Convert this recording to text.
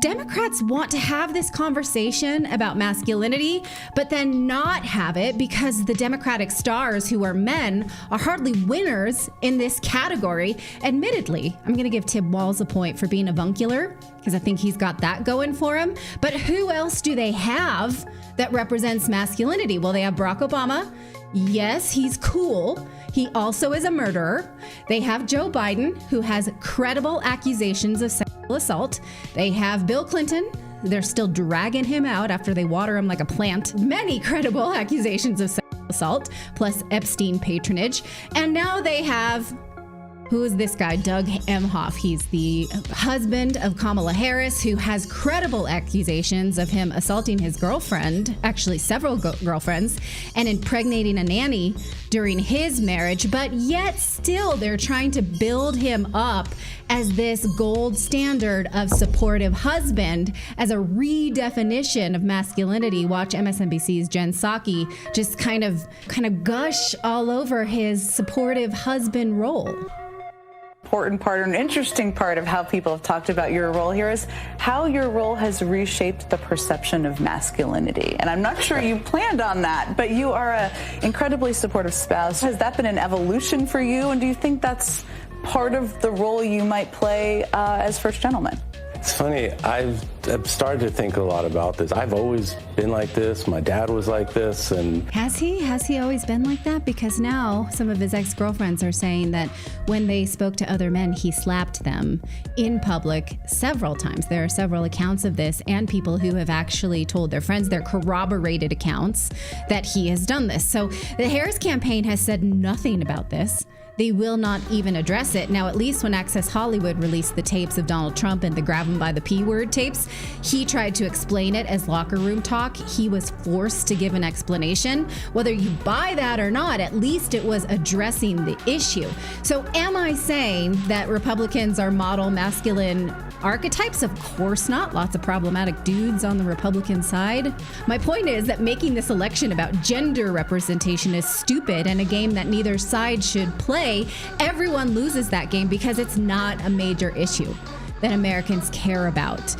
Democrats want to have this conversation about masculinity, but then not have it because the Democratic stars who are men are hardly winners in this category. Admittedly, I'm going to give Tim Walz a point for being avuncular because I think he's got that going for him. But who else do they have that represents masculinity? Well, they have Barack Obama. Yes, he's cool. He also is a murderer. They have Joe Biden, who has credible accusations of sexual assault. They have Bill Clinton. They're still dragging him out after they water him like a plant. Many credible accusations of sexual assault, plus Epstein patronage. And now they have... who is this guy? Doug Emhoff. He's the husband of Kamala Harris, who has credible accusations of him assaulting his girlfriend, actually several girlfriends, and impregnating a nanny during his marriage. But yet still, they're trying to build him up as this gold standard of supportive husband, as a redefinition of masculinity. Watch MSNBC's Jen Psaki just kind of gush all over his supportive husband role. Important part, or an interesting part of how people have talked about your role here is how your role has reshaped the perception of masculinity. And I'm not sure you planned on that, but you are an incredibly supportive spouse. Has that been an evolution for you? And do you think that's part of the role you might play as first gentleman? It's funny, I've started to think a lot about this. I've always been like this. My dad was like this. And Has he always been like that? Because now some of his ex-girlfriends are saying that when they spoke to other men, he slapped them in public several times. There are several accounts of this, and people who have actually told their friends, their corroborated accounts, that he has done this. So the Harris campaign has said nothing about this. They will not even address it. Now, at least when Access Hollywood released the tapes of Donald Trump and the grab him by the P word tapes, he tried to explain it as locker room talk. He was forced to give an explanation. Whether you buy that or not, at least it was addressing the issue. So am I saying that Republicans are model masculine archetypes? Of course not. Lots of problematic dudes on the Republican side. My point is that making this election about gender representation is stupid and a game that neither side should play. Everyone loses that game because it's not a major issue that Americans care about.